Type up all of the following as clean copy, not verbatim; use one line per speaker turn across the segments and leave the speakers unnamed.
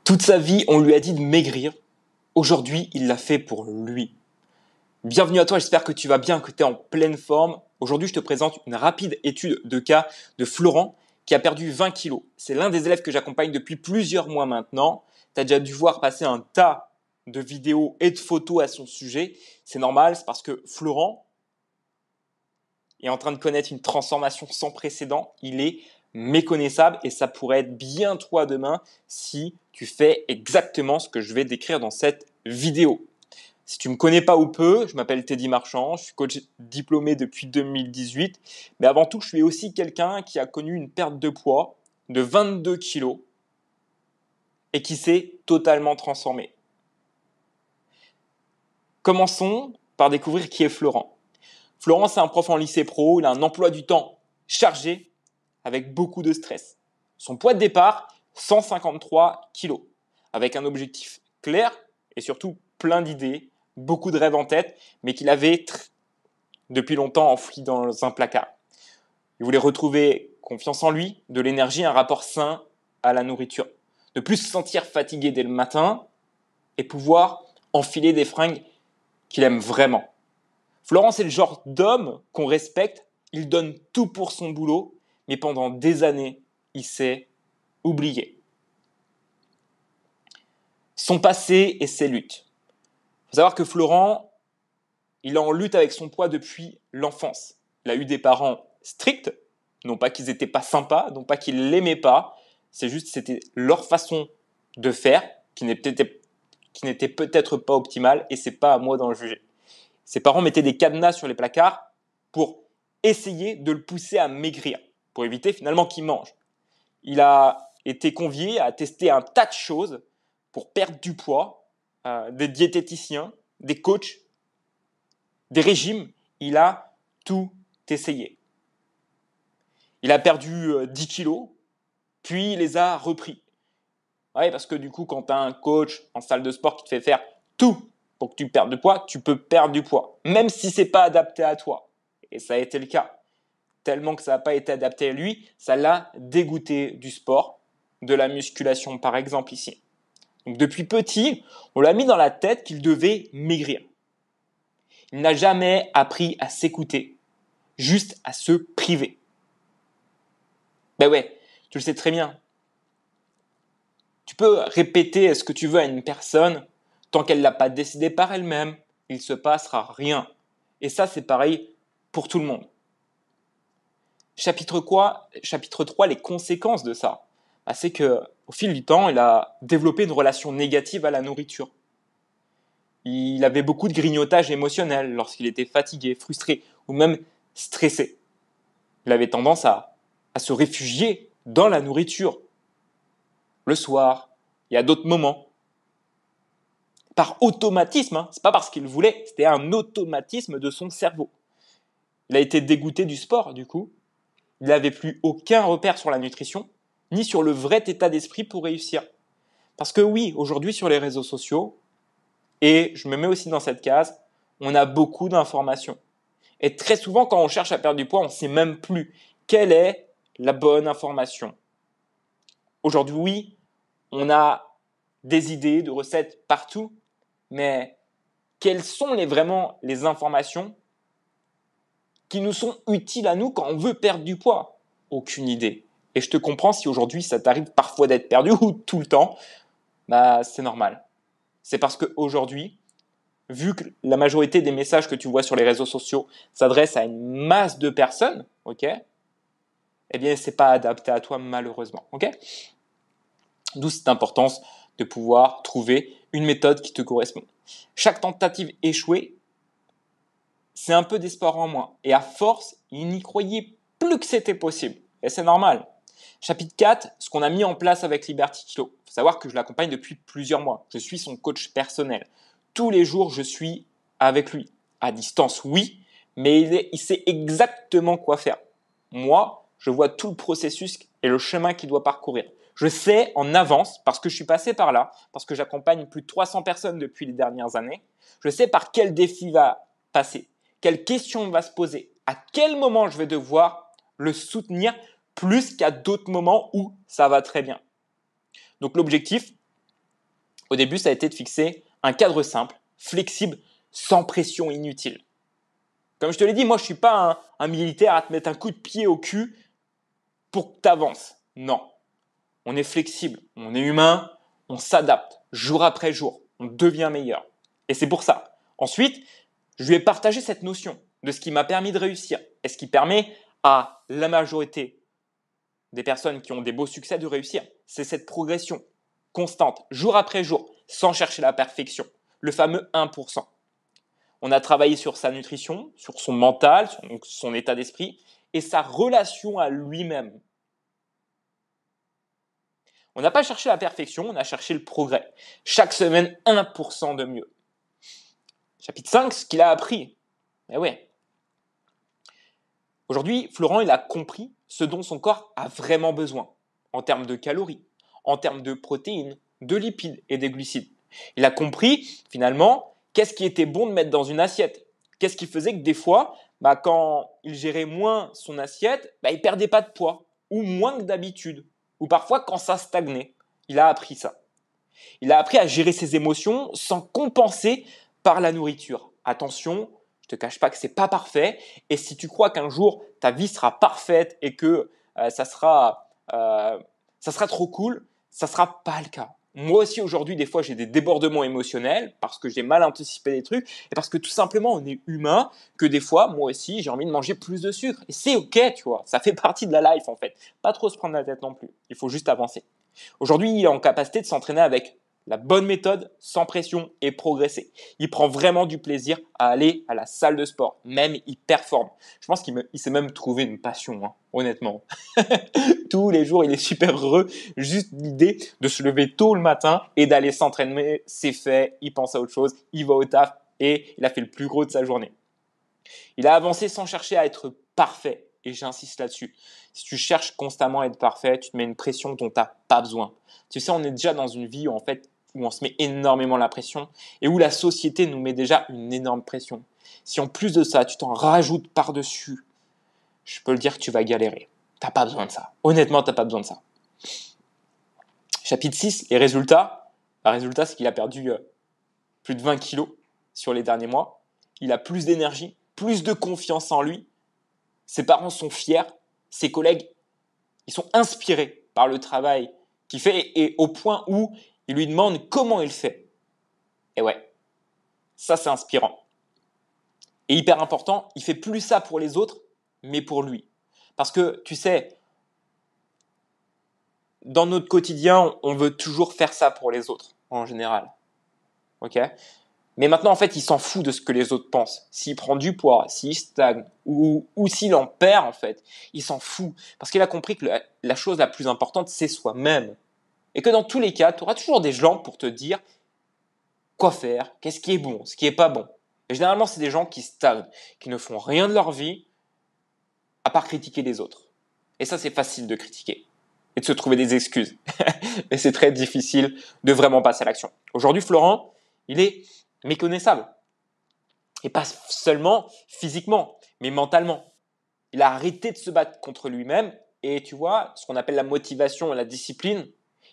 Toute sa vie, on lui a dit de maigrir. Aujourd'hui, il l'a fait pour lui. Bienvenue à toi, j'espère que tu vas bien, que tu es en pleine forme. Aujourd'hui, je te présente une rapide étude de cas de Florent qui a perdu 20 kilos. C'est l'un des élèves que j'accompagne depuis plusieurs mois maintenant. Tu as déjà dû voir passer un tas de vidéos et de photos à son sujet. C'est normal, c'est parce que Florent est en train de connaître une transformation sans précédent. Il est méconnaissable et ça pourrait être bien toi demain si tu fais exactement ce que je vais décrire dans cette vidéo. Si tu ne me connais pas ou peu, je m'appelle Teddy Marchand, je suis coach diplômé depuis 2018. Mais avant tout, je suis aussi quelqu'un qui a connu une perte de poids de 22 kilos et qui s'est totalement transformé. Commençons par découvrir qui est Florent. Florent, c'est un prof en lycée pro, il a un emploi du temps chargé avec beaucoup de stress. Son poids de départ, 153 kilos, avec un objectif clair et surtout plein d'idées, beaucoup de rêves en tête, mais qu'il avait depuis longtemps enfoui dans un placard. Il voulait retrouver confiance en lui, de l'énergie, un rapport sain à la nourriture. Ne plus se sentir fatigué dès le matin et pouvoir enfiler des fringues qu'il aime vraiment. Florent, c'est le genre d'homme qu'on respecte, il donne tout pour son boulot, mais pendant des années, il s'est oublié. Son passé et ses luttes. Il faut savoir que Florent, il est en lutte avec son poids depuis l'enfance. Il a eu des parents stricts, non pas qu'ils n'étaient pas sympas, non pas qu'ils ne l'aimaient pas, c'est juste que c'était leur façon de faire qui n'était peut-être pas optimale et c'est pas à moi d'en juger. Ses parents mettaient des cadenas sur les placards pour essayer de le pousser à maigrir, pour éviter finalement qu'il mange. Il a été convié à tester un tas de choses pour perdre du poids, des diététiciens, des coachs, des régimes. Il a tout essayé. Il a perdu 10 kilos, puis il les a repris. Ouais, parce que du coup, quand tu as un coach en salle de sport qui te fait faire tout pour que tu perdes du poids, tu peux perdre du poids, même si ce n'est pas adapté à toi. Et ça a été le cas. Tellement que ça n'a pas été adapté à lui, ça l'a dégoûté du sport, de la musculation par exemple ici. Donc depuis petit, on l'a mis dans la tête qu'il devait maigrir. Il n'a jamais appris à s'écouter, juste à se priver. Ben ouais, tu le sais très bien. Tu peux répéter ce que tu veux à une personne, tant qu'elle ne l'a pas décidé par elle-même, il ne se passera rien. Et ça, c'est pareil pour tout le monde. Chapitre 3, les conséquences de ça. C'est qu'au fil du temps, il a développé une relation négative à la nourriture. Il avait beaucoup de grignotage émotionnel lorsqu'il était fatigué, frustré ou même stressé. Il avait tendance à se réfugier dans la nourriture. Le soir, il y a d'autres moments. Par automatisme, c'est pas parce qu'il voulait, c'était un automatisme de son cerveau. Il a été dégoûté du sport, du coup. Il n'avait plus aucun repère sur la nutrition, ni sur le vrai état d'esprit pour réussir. Parce que oui, aujourd'hui sur les réseaux sociaux, et je me mets aussi dans cette case, on a beaucoup d'informations. Et très souvent, quand on cherche à perdre du poids, on ne sait même plus quelle est la bonne information. Aujourd'hui, oui, on a des idées de recettes partout, mais quelles sont vraiment les informations qui nous sont utiles à nous quand on veut perdre du poids? Aucune idée. Et je te comprends si aujourd'hui ça t'arrive parfois d'être perdu ou tout le temps, c'est normal. C'est parce qu'aujourd'hui, vu que la majorité des messages que tu vois sur les réseaux sociaux s'adressent à une masse de personnes, ok, eh bien c'est pas adapté à toi malheureusement, ok. D'où cette importance de pouvoir trouver une méthode qui te correspond. Chaque tentative échouée, c'est un peu d'espoir en moins. Et à force, il n'y croyait plus que c'était possible. Et c'est normal. Chapitre 4, ce qu'on a mis en place avec Liberty Kilo. Il faut savoir que je l'accompagne depuis plusieurs mois. Je suis son coach personnel. Tous les jours, je suis avec lui. À distance, oui, mais il sait exactement quoi faire. Moi, je vois tout le processus et le chemin qu'il doit parcourir. Je sais en avance, parce que je suis passé par là, parce que j'accompagne plus de 300 personnes depuis les dernières années, je sais par quel défi il va passer, quelle question va se poser, à quel moment je vais devoir le soutenir plus qu'à d'autres moments où ça va très bien. Donc l'objectif, Au début, ça a été de fixer un cadre simple, flexible, sans pression inutile. Comme je te l'ai dit, moi, je ne suis pas un militaire à te mettre un coup de pied au cul pour que tu avances. Non. On est flexible, on est humain, on s'adapte jour après jour, on devient meilleur. Et c'est pour ça. Ensuite, je lui ai partagé cette notion de ce qui m'a permis de réussir et ce qui permet à la majorité des personnes qui ont des beaux succès de réussir. C'est cette progression constante, jour après jour, sans chercher la perfection, le fameux 1%. On a travaillé sur sa nutrition, sur son mental, sur son état d'esprit et sa relation à lui-même. On n'a pas cherché la perfection, on a cherché le progrès. Chaque semaine, 1% de mieux. Chapitre 5, ce qu'il a appris. Eh ouais. Aujourd'hui, Florent, il a compris ce dont son corps a vraiment besoin, en termes de calories, en termes de protéines, de lipides et des glucides. Il a compris, finalement, qu'est-ce qui était bon de mettre dans une assiette. Qu'est-ce qui faisait que des fois, quand il gérait moins son assiette, il ne perdait pas de poids, ou moins que d'habitude, ou parfois quand ça stagnait. Il a appris ça. Il a appris à gérer ses émotions sans compenser par la nourriture. Attention, je ne te cache pas que ce n'est pas parfait. Et si tu crois qu'un jour ta vie sera parfaite et que ça sera trop cool, ça ne sera pas le cas. Moi aussi aujourd'hui, des fois, j'ai des débordements émotionnels parce que j'ai mal anticipé des trucs et parce que tout simplement, on est humain, que des fois, moi aussi, j'ai envie de manger plus de sucre. Et c'est ok, tu vois, ça fait partie de la life en fait. Pas trop se prendre la tête non plus, il faut juste avancer. Aujourd'hui, il est en capacité de s'entraîner avec la bonne méthode, sans pression et progresser. Il prend vraiment du plaisir à aller à la salle de sport. Même, il performe. Je pense qu'il s'est même trouvé une passion, hein, honnêtement. Tous les jours, il est super heureux. Juste l'idée de se lever tôt le matin et d'aller s'entraîner, c'est fait. Il pense à autre chose, il va au taf et il a fait le plus gros de sa journée. Il a avancé sans chercher à être parfait. Et j'insiste là-dessus. Si tu cherches constamment à être parfait, tu te mets une pression dont tu n'as pas besoin. Tu sais, on est déjà dans une vie où, où on se met énormément la pression et où la société nous met déjà une énorme pression. Si en plus de ça, tu t'en rajoutes par-dessus, je peux le dire que tu vas galérer. Tu n'as pas besoin de ça. Honnêtement, tu n'as pas besoin de ça. Chapitre 6, les résultats. Le résultat, c'est qu'il a perdu plus de 20 kilos sur les derniers mois. Il a plus d'énergie, plus de confiance en lui. Ses parents sont fiers, ses collègues, ils sont inspirés par le travail qu'il fait et au point où ils lui demandent comment il fait. Et ouais, ça c'est inspirant. Et hyper important, il fait plus ça pour les autres, mais pour lui. Parce que tu sais, dans notre quotidien, on veut toujours faire ça pour les autres, en général. Ok ? Mais maintenant, en fait, il s'en fout de ce que les autres pensent. S'il prend du poids, s'il stagne ou s'il en perd, en fait, il s'en fout. Parce qu'il a compris que la chose la plus importante, c'est soi-même. Et que dans tous les cas, tu auras toujours des gens pour te dire quoi faire, qu'est-ce qui est bon, ce qui n'est pas bon. Et généralement, c'est des gens qui stagnent, qui ne font rien de leur vie, à part critiquer les autres. Et ça, c'est facile de critiquer et de se trouver des excuses. Mais c'est très difficile de vraiment passer à l'action. Aujourd'hui, Florent, il est méconnaissable. Et pas seulement physiquement, mais mentalement. Il a arrêté de se battre contre lui-même et tu vois, ce qu'on appelle la motivation et la discipline,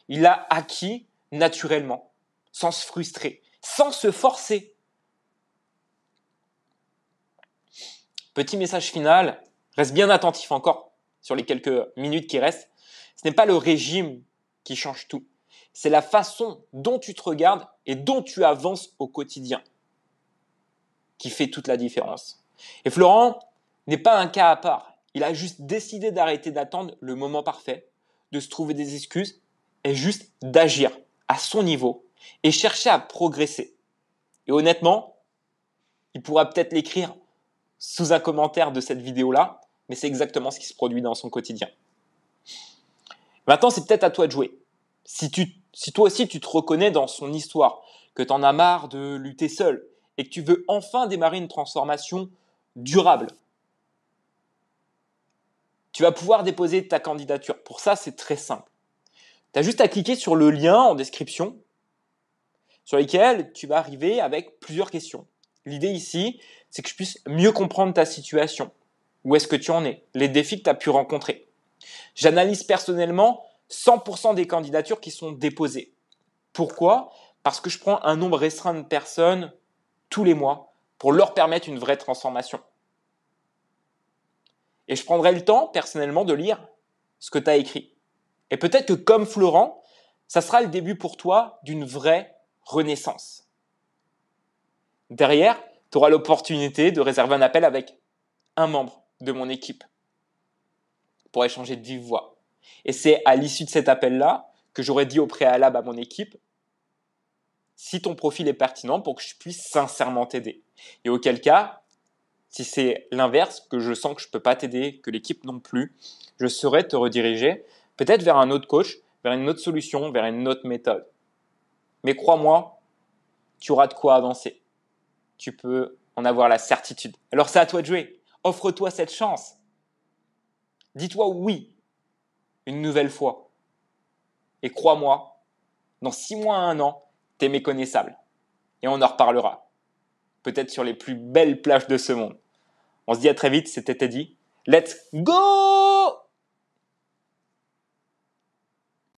il l'a acquis naturellement, sans se frustrer, sans se forcer. Petit message final, reste bien attentif encore sur les quelques minutes qui restent. Ce n'est pas le régime qui change tout, c'est la façon dont tu te regardes et dont tu avances au quotidien qui fait toute la différence. Et Florent n'est pas un cas à part. Il a juste décidé d'arrêter d'attendre le moment parfait, de se trouver des excuses et juste d'agir à son niveau et chercher à progresser. Et honnêtement, il pourra peut-être l'écrire sous un commentaire de cette vidéo-là, mais c'est exactement ce qui se produit dans son quotidien. Maintenant, c'est peut-être à toi de jouer. Si toi aussi tu te reconnais dans son histoire, que tu en as marre de lutter seul et que tu veux enfin démarrer une transformation durable, tu vas pouvoir déposer ta candidature. Pour ça, c'est très simple. Tu as juste à cliquer sur le lien en description sur lequel tu vas arriver avec plusieurs questions. L'idée ici, c'est que je puisse mieux comprendre ta situation. Où est-ce que tu en es? Les défis que tu as pu rencontrer. J'analyse personnellement 100% des candidatures qui sont déposées. Pourquoi? parce que je prends un nombre restreint de personnes tous les mois pour leur permettre une vraie transformation. Et je prendrai le temps, personnellement, de lire ce que tu as écrit. Et peut-être que comme Florent, ça sera le début pour toi d'une vraie renaissance. Derrière, tu auras l'opportunité de réserver un appel avec un membre de mon équipe pour échanger de vive voix. Et c'est à l'issue de cet appel-là que j'aurais dit au préalable à mon équipe si ton profil est pertinent pour que je puisse sincèrement t'aider. Et auquel cas, si c'est l'inverse, que je sens que je ne peux pas t'aider, que l'équipe non plus, je saurais te rediriger peut-être vers un autre coach, vers une autre solution, vers une autre méthode. Mais crois-moi, tu auras de quoi avancer. Tu peux en avoir la certitude. Alors c'est à toi de jouer. Offre-toi cette chance. Dis-toi oui une nouvelle fois. Et crois-moi, dans 6 mois à 1 an, t'es méconnaissable. Et on en reparlera. Peut-être sur les plus belles plages de ce monde. On se dit à très vite, c'était Teddy. Let's go!